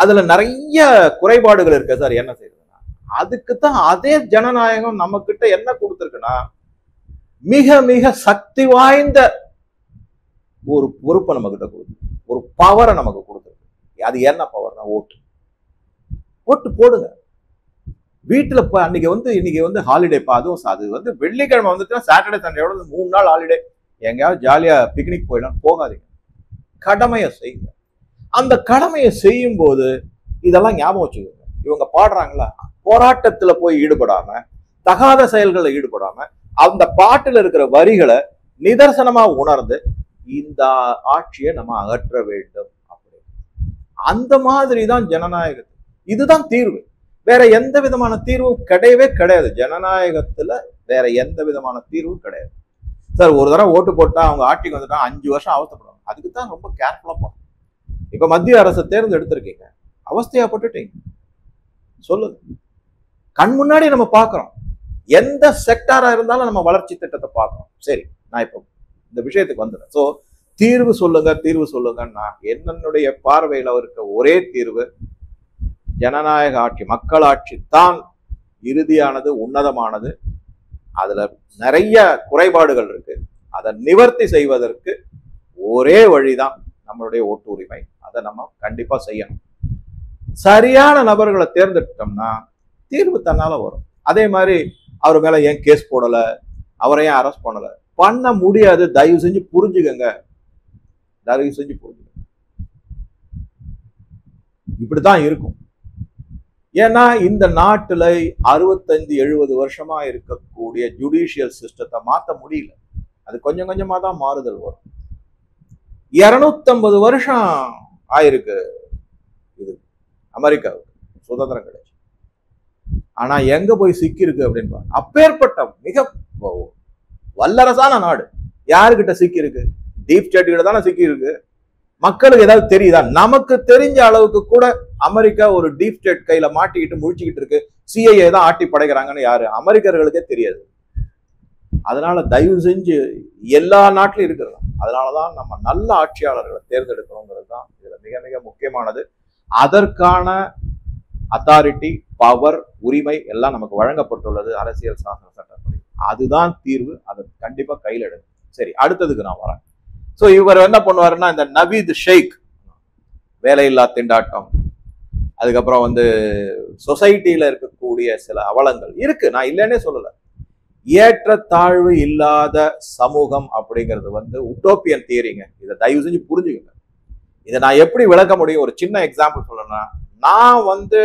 அதுல நிறைய குறைபாடுகள் இருக்கு சார். என்ன செய்யறதுன்னா, அதுக்குத்தான் அதே ஜனநாயகம் நம்ம கிட்ட என்ன கொடுத்துருக்குன்னா, மிக மிக சக்தி வாய்ந்த ஒரு பொறுப்பை நம்ம கிட்ட கொடுத்து, ஒரு பவரை நமக்கு கொடுத்துருக்கு. அது என்ன பவர்னா ஓட்டு. ஓட்டு போடுங்க. வீட்டுல இன்னைக்கு வந்து ஹாலிடேப்பா. அதுவும் அது வந்து வெள்ளிக்கிழமை வந்துட்டு சாட்டர்டே சண்டேயோட 3 நாள் ஹாலிடே. எங்கேயாவது ஜாலியா பிக்னிக் போயிடலாம், போகாதீங்க. கடமையை செய்யுங்க. அந்த கடமையை செய்யும் போது இதெல்லாம் ஞாபகம் வச்சுக்கோங்க. இவங்க பாடுறாங்களா, போராட்டத்துல போய் ஈடுபடாம, தகாத செயல்களை ஈடுபடாம, அந்த பாட்டுல இருக்கிற வரிகளை நிதர்சனமா உணர்ந்து இந்த ஆட்சியை நம்ம அகற்ற வேண்டும். அப்படி அந்த மாதிரிதான் ஜனநாயகம். இதுதான் தீர்வு. வேற எந்த விதமான தீர்வும் கிடையவே கிடையாது. ஜனநாயகத்துல வேற எந்த விதமான தீர்வும் கிடையாது சார். ஒரு தடவை ஓட்டு போட்டா அவங்க ஆட்சிக்கு வந்துட்டா 5 வருஷம் அவஸ்தைப்படுவாங்க. அதுக்கு தான் ரொம்ப கேர்ஃபுல்லா போகணும். இப்ப மத்திய அரசை தேர்ந்தெடுத்திருக்கீங்க, அவஸ்தையா போட்டுட்டீங்க. சொல்லுங்க. கண் முன்னாடி நம்ம பாக்குறோம். எந்த செக்டாரா இருந்தாலும் நம்ம வளர்ச்சி திட்டத்தை பார்க்கணும். சரி, நான் இப்போ இந்த விஷயத்துக்கு வந்துடுறேன். ஸோ தீர்வு சொல்லுங்க, தீர்வு சொல்லுங்கன்னா என்னுடைய பார்வையில் இருக்க ஒரே தீர்வு ஜனநாயக ஆட்சி, மக்களாட்சி தான் இறுதியானது, உன்னதமானது. அதுல நிறைய குறைபாடுகள் இருக்கு. அதை நிவர்த்தி செய்வதற்கு ஒரே வழிதான் நம்மளுடைய ஓட்டு உரிமை. அதை நம்ம கண்டிப்பா செய்யணும். சரியான நபர்களை தேர்ந்தெடுத்தோம்னா தீர்வு தன்னால வரும். அதே மாதிரி அவர் மேல ஏன் கேஸ் போடல, அவரை ஏன் அரெஸ்ட் பண்ணல, பண்ண முடியாது. தயவு செஞ்சு புரிஞ்சுக்கங்க, தயவு செஞ்சு புரிஞ்சுக்கங்க. இப்படித்தான் இருக்கும். ஏன்னா இந்த நாட்டுல 65-70 வருஷமா இருக்கக்கூடிய ஜுடிஷியல் சிஸ்டத்தை மாத்த முடியல. அது கொஞ்சம் கொஞ்சமா தான் மாறுதல் வரும். 250 வருஷம் ஆயிருக்கு இது அமெரிக்காவுக்கு சுதந்திரம் கிடையாது. ஆனா எங்க போய் சிக்கி இருக்கு அப்படின்னு, அப்பேற்பட்ட மிக வல்லரசான நாடு யாருக்கிட்ட சிக்கி இருக்கு? டீப் ஸ்டேட் கிட்ட தானே சிக்கி இருக்கு. மக்களுக்கு ஏதாவது தெரியுதா? நமக்கு தெரிஞ்ச அளவுக்கு கூட அமெரிக்கா ஒரு டீப் ஸ்டேட் கையில மாட்டிக்கிட்டு முழிச்சுக்கிட்டு இருக்கு. சிஐஏ தான் ஆட்டி படைக்கிறாங்கன்னு யாரு அமெரிக்கர்களுக்கே தெரியாது. அதனால தயவு செஞ்சு எல்லா நாட்டிலும் இருக்கிறது. அதனாலதான் நம்ம நல்ல ஆட்சியாளர்களை தேர்ந்தெடுக்கணுங்கிறது தான் இதுல மிக மிக முக்கியமானது. அதற்கான அத்தாரிட்டி, பவர், உரிமை எல்லாம் நமக்கு வழங்கப்பட்டுள்ளது அரசியல் சாசன சட்டப்படி. அதுதான் தீர்வு. அதை கண்டிப்பா கையில் எடுக்கும். சரி, அடுத்ததுக்கு நான் வரேன். ஸோ இவர் என்ன பண்ணுவாருன்னா, இந்த நவீத் ஷேக் வேலையில்லா திண்டாட்டம், அதுக்கப்புறம் வந்து சொசைட்டியில இருக்கக்கூடிய சில அவலங்கள் இருக்கு, நான் இல்லைன்னே சொல்லல. ஏற்றத்தாழ்வு இல்லாத சமூகம் அப்படிங்கிறது வந்து உட்டோப்பியன் தியரிங்க. இதை தயவு செஞ்சு புரிஞ்சுக்கங்க. இதை நான் எப்படி விளக்க முடியும்? ஒரு சின்ன எக்ஸாம்பிள் சொல்லணும்னா, நான் வந்து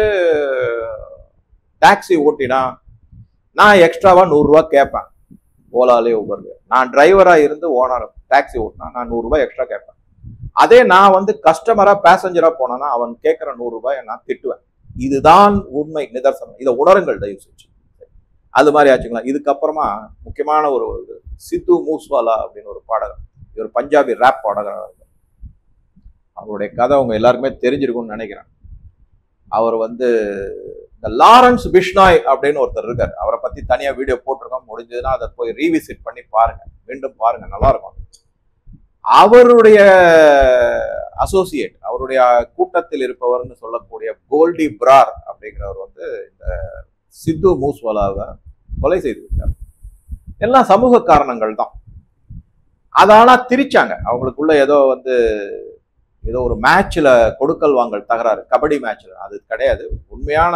டாக்ஸி ஓட்டினா நான் எக்ஸ்ட்ராவா 100 ரூபாய் கேட்பேன். ஓலாலே ஊபர்ல நான் டிரைவரா இருந்து ஓனர் டாக்ஸி ஓட்டினா நான் 100 ரூபாய் எக்ஸ்ட்ரா கேட்பேன். அதே நான் வந்து கஸ்டமரா பேசஞ்சரா போனேன்னா அவன் கேட்கிற 100 ரூபாய் நான் திட்டுவேன். இதுதான் உண்மை, நிதர்சனம். இதை உணருங்கள் தயவு செஞ்சு. அது மாதிரி ஆச்சுங்களா. இதுக்கப்புறமா முக்கியமான ஒரு சித்து மூஸ்வாலா அப்படின்னு ஒரு பாடகர், இவர் பஞ்சாபி ரேப் பாடகர். அவருடைய கதை அவங்க எல்லாருக்குமே தெரிஞ்சிருக்கும்னு நினைக்கிறேன். அவர் வந்து இந்த லாரன்ஸ் பிஷ்னாய் அப்படின்னு ஒருத்தர் இருக்காரு. அவரை பத்தி தனியா வீடியோ போட்டிருக்கோம். முடிஞ்சதுன்னா அதை போய் ரீவிசிட் பண்ணி பாருங்க, மீண்டும் பாருங்க, நல்லா இருக்கும். அவருடைய அசோசியேட், அவருடைய கூட்டத்தில் இருப்பவர்னு சொல்லக்கூடிய கோல்டி பிரார் அப்படிங்கிறவர் வந்து இந்த சித்து மூஸ்வாலாவை கொலை செய்து விட்டார். எல்லாம் சமூக காரணங்கள் தான். அதானா திரிச்சாங்க. அவங்களுக்குள்ள ஏதோ ஒரு மேட்ச்ல கொடுக்கல் வாங்கல் தகராறு, கபடி மேட்ச்ல. அது கிடையாது. உண்மையான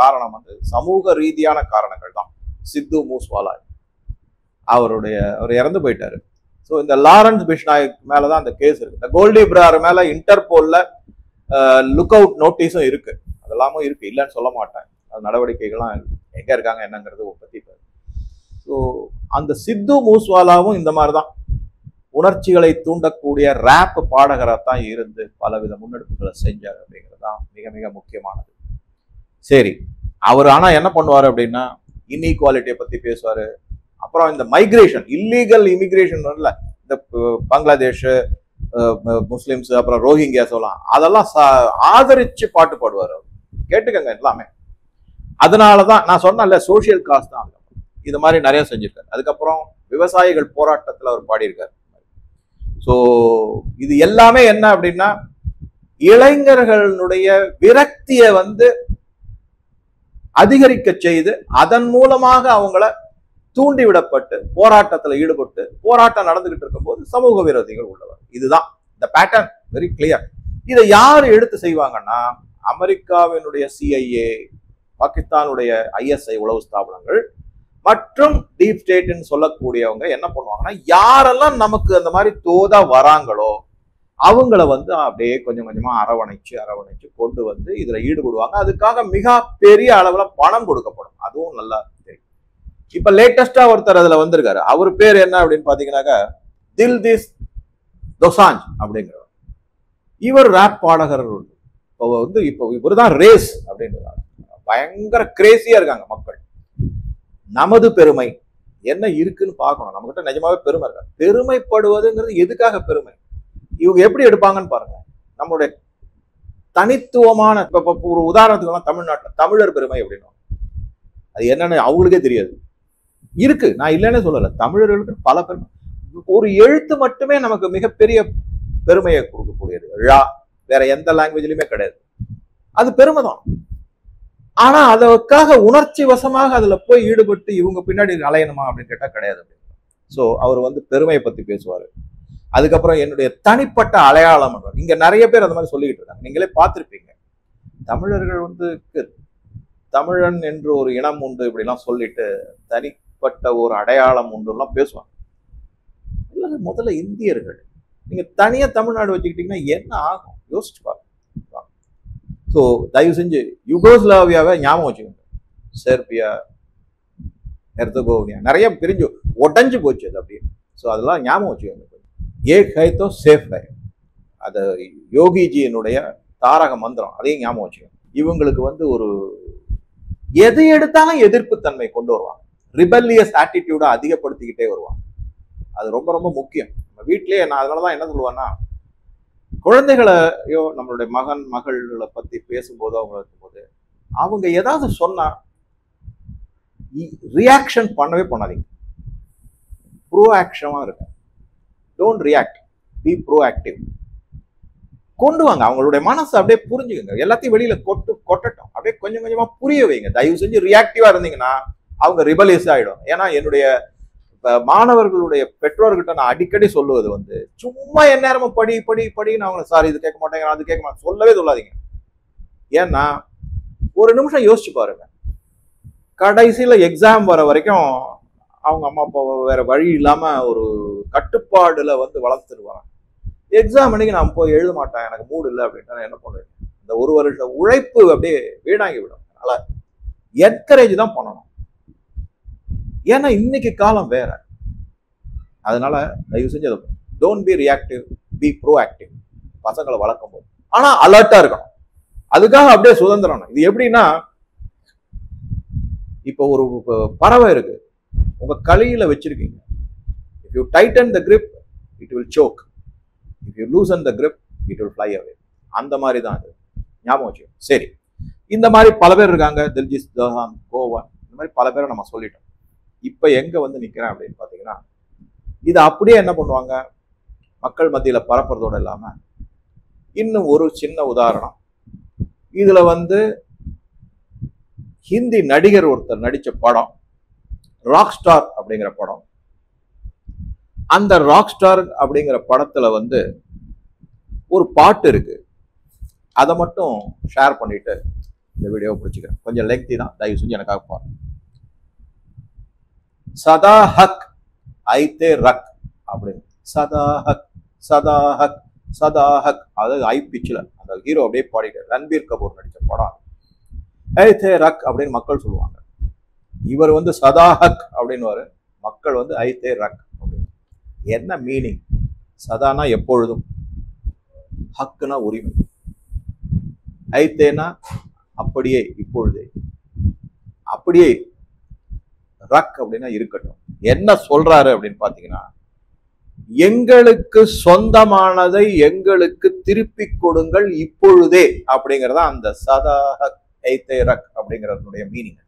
காரணம் வந்து சமூக ரீதியான காரணங்கள் தான். சித்து மூஸ்வாலா அவர் இறந்து போயிட்டாரு. ஸோ இந்த லாரன்ஸ் பிஷ்னாய் மேலதான் அந்த கேஸ் இருக்கு. இந்த கோல்டி பிரார் மேல இன்டர்போல்ல லுக் அவுட் நோட்டீஸும் இருக்கு. அதெல்லாமும் இருக்கு, இல்லைன்னு சொல்ல மாட்டேன். அது நடவடிக்கைகள்லாம் எங்க இருக்காங்க என்னங்கிறது பத்தி. ஸோ அந்த சித்து மூஸ்வாலாவும் இந்த மாதிரிதான் உணர்ச்சிகளை தூண்டக்கூடிய ரேப் பாடகராக தான் இருந்து பலவித முன்னெடுப்புகளை செஞ்சார் அப்படிங்கிறது தான் மிக மிக முக்கியமானது. சரி, அவர் ஆனா என்ன பண்ணுவாரு அப்படின்னா, இன்இக்வாலிட்டியை பத்தி பேசுவாரு. அப்புறம் இந்த மைக்ரேஷன், இல்லீகல் இமிகிரேஷன், இந்த பங்களாதேஷ், முஸ்லிம்ஸ், அப்புறம் ரோஹிங்கியா சொல்லலாம், அதெல்லாம் ஆதரிச்சு பாட்டு பாடுவார் அவர். கேட்டுக்கங்க எல்லாமே. அதனாலதான் நான் சொன்னேன்ல, சோசியல் காஸ் தான். இது மாதிரி நிறைய செஞ்சிருக்காரு. அதுக்கப்புறம் விவசாயிகள் போராட்டத்தில் அவர் பாடியிருக்காரு. ஸோ இது எல்லாமே என்ன அப்படின்னா, இளைஞர்களுடைய விரக்தியை அதிகரிக்க செய்து அதன் மூலமாக அவங்கள தூண்டிவிடப்பட்டு போராட்டத்தில் ஈடுபட்டு போராட்டம் நடந்துகிட்டு இருக்கும்போது சமூக விரோதிகள் உள்ளவர். இதுதான் இந்த பேட்டர்ன், வெரி கிளியர். இதை யார் எடுத்து செய்வாங்கன்னா, அமெரிக்காவினுடைய CIA, பாகிஸ்தானுடைய ISI உளவு ஸ்தாபனங்கள் மற்றும் டீப் ஸ்டேட்னு சொல்லக்கூடியவங்க என்ன பண்ணுவாங்கன்னா, யாரெல்லாம் நமக்கு அந்த மாதிரி தோதா வராங்களோ அவங்கள அப்படியே கொஞ்சம் கொஞ்சமா அரவணைச்சு கொண்டு இதுல ஈடுபடுவாங்க. அதுக்காக மிக பெரிய அளவுல பணம் கொடுக்கப்படும். அதுவும் நல்லா தெரியும். இப்ப லேட்டஸ்டா ஒருத்தர் அதுல வந்திருக்காரு. அவர் பேர் என்ன அப்படின்னு பாத்தீங்கன்னாக்கா, தில்திஸ் தோசாஞ்ச் அப்படிங்கிறவர். இவர் ரேப் பாடகர். இப்போ இவர் தான் ரேஸ் அப்படின்றாங்க. பயங்கர கிரேசியா இருக்காங்க மக்கள். நமது பெருமை என்ன இருக்குன்னு பார்க்கணும். நம்ம கிட்ட நிஜமாவே பெருமை இருக்கா? பெருமைப்படுவதுங்கிறது எதுக்காக பெருமை? இவங்க எப்படி எடுப்பாங்கன்னு பாருங்க. நம்மளுடைய தனித்துவமான ஒரு உதாரணத்துக்கு தமிழ்நாட்டில் தமிழர் பெருமை அப்படின்னா அது என்னன்னு அவங்களுக்கே தெரியாது. இருக்கு, நான் இல்லைன்னு சொல்லல. தமிழர்களுக்கு பல பெருமை. ஒரு எழுத்து மட்டுமே நமக்கு மிகப்பெரிய பெருமையை கொடுக்கக்கூடியது. வேற எந்த லாங்குவேஜ்லயுமே கிடையாது. அது பெருமை தான். ஆனா அதற்காக உணர்ச்சி வசமாக அதுல போய் ஈடுபட்டு இவங்க பின்னாடி அலையணுமா அப்படின்னு கேட்டா கிடையாது. சோ அவர் பெருமையை பத்தி பேசுவாரு. அதுக்கப்புறம் என்னுடைய தனிப்பட்ட அடையாளம், இங்க நிறைய பேர் அந்த மாதிரி சொல்லிக்கிட்டு இருக்காங்க. நீங்களே பார்த்திருப்பீங்க. தமிழர்கள் தமிழன் என்று ஒரு இனம் உண்டு இப்படிலாம் சொல்லிட்டு தனிப்பட்ட ஒரு அடையாளம் உண்டு எல்லாம் பேசுவாங்க. இல்ல, முதல்ல இந்தியர்கள். நீங்க தனியா தமிழ்நாடு வச்சுக்கிட்டீங்கன்னா என்ன ஆகும் யோசிச்சு பாருங்க. ஸோ தயவு செஞ்சு யுகோஸ்லாவியாவை ஞாபகம் வச்சுக்கோங்க. செர்பியா, ஹெர்தகோவினியா நிறைய பிரிஞ்சு உடஞ்சு போச்சு அது அப்படியே. ஸோ அதெல்லாம் ஞாபகம் வச்சுக்கோங்க. ஏக் ஹை தோ சேஃப் ஹை, அது யோகிஜியினுடைய தாரக மந்திரம். அதையும் ஞாபகம் வச்சுக்கோங்க. இவங்களுக்கு ஒரு எது எடுத்தாலும் எதிர்ப்பு தன்மை கொண்டு வருவாங்க. ரிபல்லியஸ் ஆட்டிடியூட அதிகப்படுத்திக்கிட்டே வருவாங்க. அது ரொம்ப ரொம்ப முக்கியம். நம்ம வீட்டிலேயே நான் அதனாலதான் என்ன சொல்லுவேன்னா, குழந்தைகளையோ நம்மளுடைய மகன் மகளை பத்தி பேசும்போதோ அவங்க இருக்கும்போது அவங்க ஏதாவது சொன்னா ரியாக்ஷன் பண்ணவே பண்ணாதீங்க. ப்ரோஆக்ஷனா இருக்க. Don't react, B proactive. கொண்டு வாங்க. அவங்களுடைய மனசை அப்படியே புரிஞ்சுக்கங்க. எல்லாத்தையும் வெளியில கொட்டட்டும். அப்படியே கொஞ்சம் கொஞ்சமா புரிய வைங்க. தயவு செஞ்சு ரியாக்டிவா இருந்தீங்கன்னா அவங்க ரிபலியஸ் ஆயிடும். ஏன்னா என்னுடைய மாணவர்களுடைய பெற்றோர்கிட்ட நான் அடிக்கடி சொல்லுவது சும்மா எந்நேரமும் படி படி படின்னு அவங்க சார் இது கேட்க மாட்டேங்க அது கேட்க மாட்டேன் சொல்லவே சொல்லாதீங்க. ஏன்னா ஒரு நிமிஷம் யோசிச்சு பாருங்க. கடைசியில எக்ஸாம் வர வரைக்கும் அவங்க அம்மா அப்பா வேற வழி இல்லாம ஒரு கட்டுப்பாடுல வளர்த்துருவாங்க. எக்ஸாம் அன்னைக்கு நான் போய் எழுத மாட்டேன், எனக்கு மூடு இல்லை அப்படின்னா என்ன பண்ணுவேன்? இந்த ஒரு வருஷம் உழைப்பு அப்படியே வீணாகி விடும். அதனால என்கரேஜ் தான் பண்ணணும். ஏன்னா இன்னைக்கு காலம் வேற. அதனால தயவு செஞ்சு don't be reactive, B proactive. பசங்களை வளர்க்கும் போது ஆனா அலர்ட்டா இருக்கணும். அதுக்காக அப்படியே சுதந்திரம். இது எப்படின்னா, இப்போ ஒரு பறவை இருக்கு, உங்க கையில வச்சிருக்கீங்க. If you tighten the grip, it will choke. If you loosen the grip, it will fly away. அந்த மாதிரி தான் அது. ஞாபகம் வச்சுக்கோ. சரி, இந்த மாதிரி பல பேர் இருக்காங்க. தில்ஜித் தோசாஞ்ச், கோவன், இந்த மாதிரி பல பேரை நம்ம சொல்லிட்டோம். இப்ப எங்க நிக்கிறேன் அப்படின்னு பாத்தீங்கன்னா, இது அப்படியே என்ன பண்ணுவாங்க, மக்கள் மத்தியில பரப்புறதோட இல்லாம இன்னும் ஒரு சின்ன உதாரணம். இதுல ஹிந்தி நடிகர் ஒருத்தர் நடிச்ச படம் ராக் ஸ்டார் அப்படிங்கிற படம். அந்த ராக் ஸ்டார் அப்படிங்கிற படத்துல ஒரு பாட்டு இருக்கு. அதை மட்டும் ஷேர் பண்ணிட்டு இந்த வீடியோ பிடிச்சிக்கிறேன். கொஞ்சம் லெங்க்தி தான், தயவு செஞ்சு எனக்காக பாருங்க. சதா ஹக் ஐத்தே ரக் அப்படின்னு. சதா ஹக் சதா ஹக் சதா ஹக், அதாவது ஐ பிச்சில் அந்த ஹீரோ அப்படியே பாடிட்டு. ரன்பீர் கபூர் நடிச்ச படம். ஐத்தே ரக் அப்படின்னு மக்கள் சொல்லுவாங்க. இவர் சதா ஹக் அப்படின்னு, மக்கள் ஐத்தே ரக் அப்படின்னு. என்ன மீனிங்? சதானா எப்பொழுதும், ஹக்குனா உரிமை, ஐத்தேனா அப்படியே இப்பொழுதே, அப்படியே ரக் அப்படின்னா இருக்கட்டும். என்ன சொல்றாரு அப்படின்னு பாத்தீங்கன்னா, எங்களுக்கு சொந்தமானதை எங்களுக்கு திருப்பி கொடுங்கள் இப்பொழுதே அப்படிங்கறத அந்த சதாஹக் ஐதேரக் அப்படிங்கறதுடைய மீனிங்.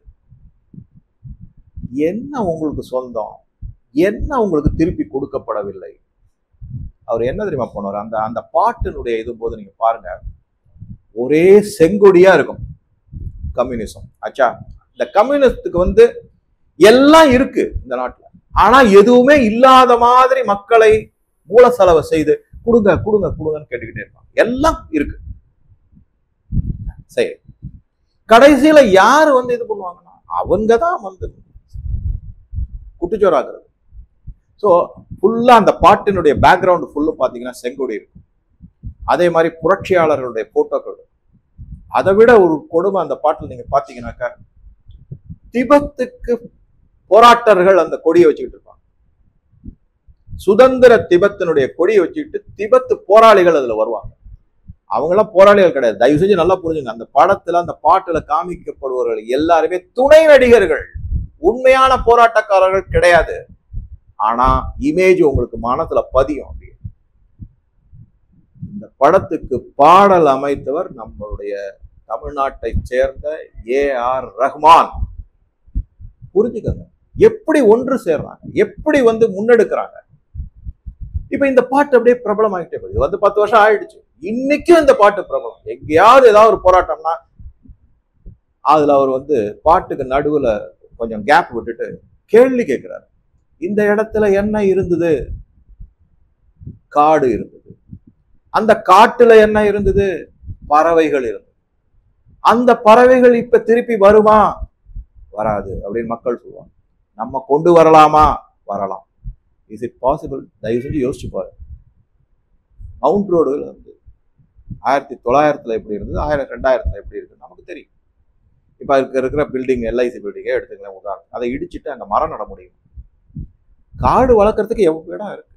என்ன உங்களுக்கு சொந்தம், என்ன உங்களுக்கு திருப்பி கொடுக்கப்படவில்லை? அவர் என்ன தெரியுமா பண்ணுவார்? அந்த அந்த பாட்டினுடைய இது போது நீங்க பாருங்க, ஒரே செங்கொடியா இருக்கும் கம்யூனிசம். ஆச்சா, இந்த கம்யூனிஸ்டுக்கு எல்லாம் இருக்கு இந்த நாட்டுல, ஆனா எதுவுமே இல்லாத மாதிரி மக்களை மூல செலவை செய்து கொடுங்க கொடுங்க கொடுங்கன்னு கேட்டுக்கிட்டே இருப்பாங்க. எல்லாம் இருக்கு. சரி, கடைசியில யாரு இது பண்ணுவாங்கன்னா அவங்கதான் குட்டிச்சோறாக்குறது. ஸோ ஃபுல்லா அந்த பாட்டினுடைய பேக்ரவுண்ட் ஃபுல்லு பாத்தீங்கன்னா செங்கொடி இருக்கும். அதே மாதிரி புரட்சியாளர்களுடைய போட்டோக்கள். அதை விட ஒரு கொடுமை அந்த பாட்டில் நீங்க பாத்தீங்கன்னாக்கா, திபெத்துக்கு போராட்டர்கள் அந்த கொடியை வச்சுக்கிட்டு இருப்பாங்க. சுதந்திர திபெத்தினுடைய கொடியை வச்சுக்கிட்டு திபெத்து போராளிகள் அதுல வருவாங்க. அவங்களாம் போராளிகள் கிடையாது. தயவு செஞ்சு நல்லா புரிஞ்சுங்க, அந்த படத்துல அந்த பாட்டுல காமிக்கப்படுபவர்கள் எல்லாருமே துணை நடிகர்கள், உண்மையான போராட்டக்காரர்கள் கிடையாது. ஆனா இமேஜ் உங்களுக்கு மனத்துல பதியும். அப்படி இந்த படத்துக்கு பாடல் அமைத்தவர் நம்மளுடைய தமிழ்நாட்டை சேர்ந்த ஏ.ஆர். ரஹ்மான். புரிஞ்சுக்கங்க எப்படி ஒன்று சேர்றாங்க, எப்படி முன்னெடுக்கிறாங்க. இப்ப இந்த பாட்டு அப்படியே பிரபலம் ஆகிட்டே போகுது. 10 வருஷம் ஆயிடுச்சு, இன்னைக்கும் இந்த பாட்டு பிரபலம். எங்கேயாவது ஏதாவது ஒரு போராட்டம்னா அதுல அவர் பாட்டுக்கு நடுவுல கொஞ்சம் கேப் விட்டுட்டு கேள்வி கேட்கிறாரு. இந்த இடத்துல என்ன இருந்தது? காடு இருந்தது. அந்த காட்டுல என்ன இருந்தது? பறவைகள் இருந்தது. அந்த பறவைகள் இப்ப திருப்பி வருமா? வராது அப்படின்னு மக்கள் சொல்லுவாங்க. நம்ம கொண்டு வரலாமா? வரலாம். Is it possible? தயவு செஞ்சு யோசிச்சு பாரு. மவுண்ட் ரோடுல 1900 எப்படி இருந்தது, 2000 எப்படி இருக்கு நமக்கு தெரியும். இப்ப இருக்கிற பில்டிங், எல்ஐசி பில்டிங்கே எடுத்துக்கலாம் உதாரணம். அதை இடிச்சுட்டு அங்க மரம் நட முடியும். காடு வளர்க்கறதுக்கு எவ்வளவு இடம் இருக்கு.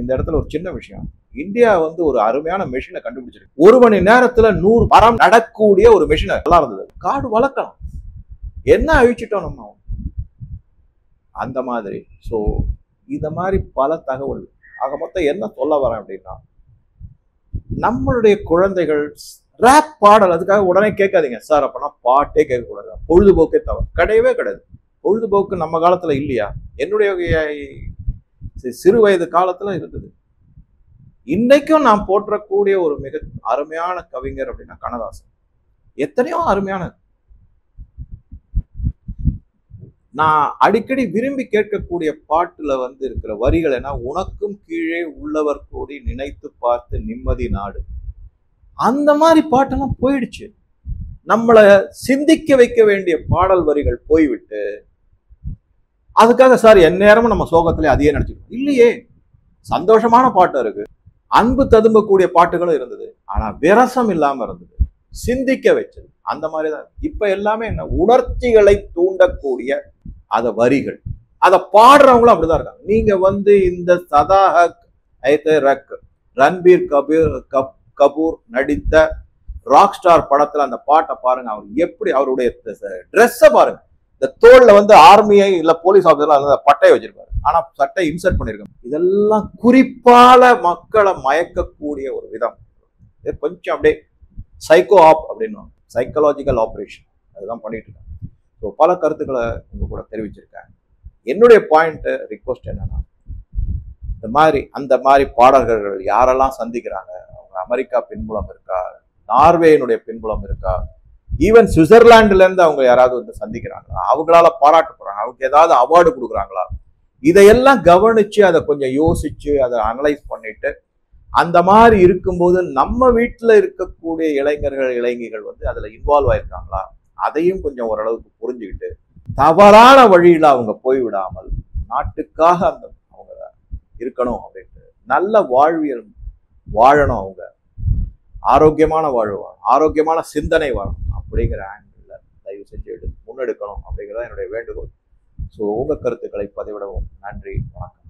இந்த இடத்துல ஒரு சின்ன விஷயம், இந்தியா ஒரு அருமையான மெஷினை கண்டுபிடிச்சிருக்கு. 1 மணி நேரத்துல 100 மரம் நடக்கூடிய ஒரு மெஷினை நல்லா இருந்தது. காடு வளர்க்கலாம், என்ன அழிச்சிட்டோம் நம்ம அந்த மாதிரி. சோ இந்த மாதிரி பல தகவல். ஆக மொத்தம் என்ன சொல்ல வரேன் அப்படின்னா, நம்மளுடைய குழந்தைகள் ரேப் பாடல் அதுக்காக உடனே கேட்காதீங்க சார். அப்பனா பாட்டே கேட்கக்கூடாது, பொழுதுபோக்கே தவிர கிடையவே கிடையாது. பொழுதுபோக்கு நம்ம காலத்துல இல்லையா? என்னுடைய சிறு வயது காலத்துல இருந்தது. இன்னைக்கும் நான் போற்றக்கூடிய ஒரு மிக அருமையான கவிஞர் அப்படின்னா கண்ணதாசன். எத்தனையோ அருமையான, நான் அடிக்கடி விரும்பி கேட்கக்கூடிய பாட்டுல இருக்கிற வரிகள் என்ன, உனக்கும் கீழே உள்ளவர் கூடி நினைத்து பார்த்து நிம்மதி நாடு. அந்த மாதிரி பாட்டெல்லாம் போயிடுச்சு. நம்மளை சிந்திக்க வைக்க வேண்டிய பாடல் வரிகள் போய்விட்டு அதுக்காக சார் எந்நேரமும் நம்ம சோகத்திலே அதையே நினைச்சுக்கணும் இல்லையே. சந்தோஷமான பாட்டு இருக்கு, அன்பு ததும்பக்கூடிய பாட்டுகளும் இருந்தது, ஆனா விரசம் இல்லாம இருந்தது, சிந்திக்க வச்சது. அந்த மாதிரிதான் இப்ப எல்லாமே என்ன, உணர்ச்சிகளை தூண்டக்கூடிய அத வரிகள், அதை பாடுறவங்களும் அப்படிதான் இருக்காங்க. நீங்க இந்த சதாஹக் ஐதேரக் ரன்பீர் கபூர் நடித்த ராக் ஸ்டார் படத்துல அந்த பாட்டை பாருங்க. அவர் எப்படி அவருடைய ட்ரெஸ்ஸை பாருங்க. இந்த தோல்ல ஆர்மியை இல்ல போலீஸ் ஆஃபீஸர் பட்டையை வச்சிருப்பாரு, ஆனா சட்டை இன்சர்ட் பண்ணிருக்காங்க. இதெல்லாம் குறிப்பால மக்களை மயக்கக்கூடிய ஒரு விதம். கொஞ்சம் அப்படியே சைக்கோ ஆப் அப்படின்னு, சைக்கலாஜிக்கல் ஆப்ரேஷன் அதுதான் பண்ணிட்டு இருக்காங்க. ஸோ பல கருத்துக்களை உங்க கூட தெரிவிச்சிருக்கேன். என்னுடைய பாயிண்ட் ரிக்வஸ்ட் என்னன்னா, அந்த மாதிரி பாடகர்கள் யாரெல்லாம் சந்திக்கிறாங்க, அவங்க அமெரிக்கா பின்புலம் இருக்கா, நார்வேயினுடைய பின்புலம் இருக்கா, ஈவன் சுவிட்சர்லாந்துல இருந்து அவங்க யாராவது சந்திக்கிறாங்களா, அவங்களால பாராட்டப்படுறாங்க, அவங்க ஏதாவது அவார்டு கொடுக்குறாங்களா, இதையெல்லாம் கவனிச்சு அதை கொஞ்சம் யோசிச்சு அதை அனலைஸ் பண்ணிட்டு, அந்த மாதிரி இருக்கும்போது நம்ம வீட்டுல இருக்கக்கூடிய இளைஞர்கள் இளைஞிகள் அதுல இன்வால்வ் ஆயிருக்காங்களா, அதையும் கொஞ்சம் ஓரளவுக்கு புரிஞ்சுக்கிட்டு தவறான வழியில அவங்க போய்விடாமல் நாட்டுக்காக அவங்க இருக்கணும் அப்படின்ட்டு நல்ல வாழ்வியல் வாழணும், அவங்க ஆரோக்கியமான வாழ்வு வாழணும், ஆரோக்கியமான சிந்தனை வாழணும் அப்படிங்கிற ஆங்கிள் தயவு செஞ்சு முன்னெடுக்கணும் அப்படிங்கிறத என்னுடைய வேண்டுகோள். ஸோ உங்க கருத்துக்களை பதிவிடவும் நன்றி, வணக்கம்.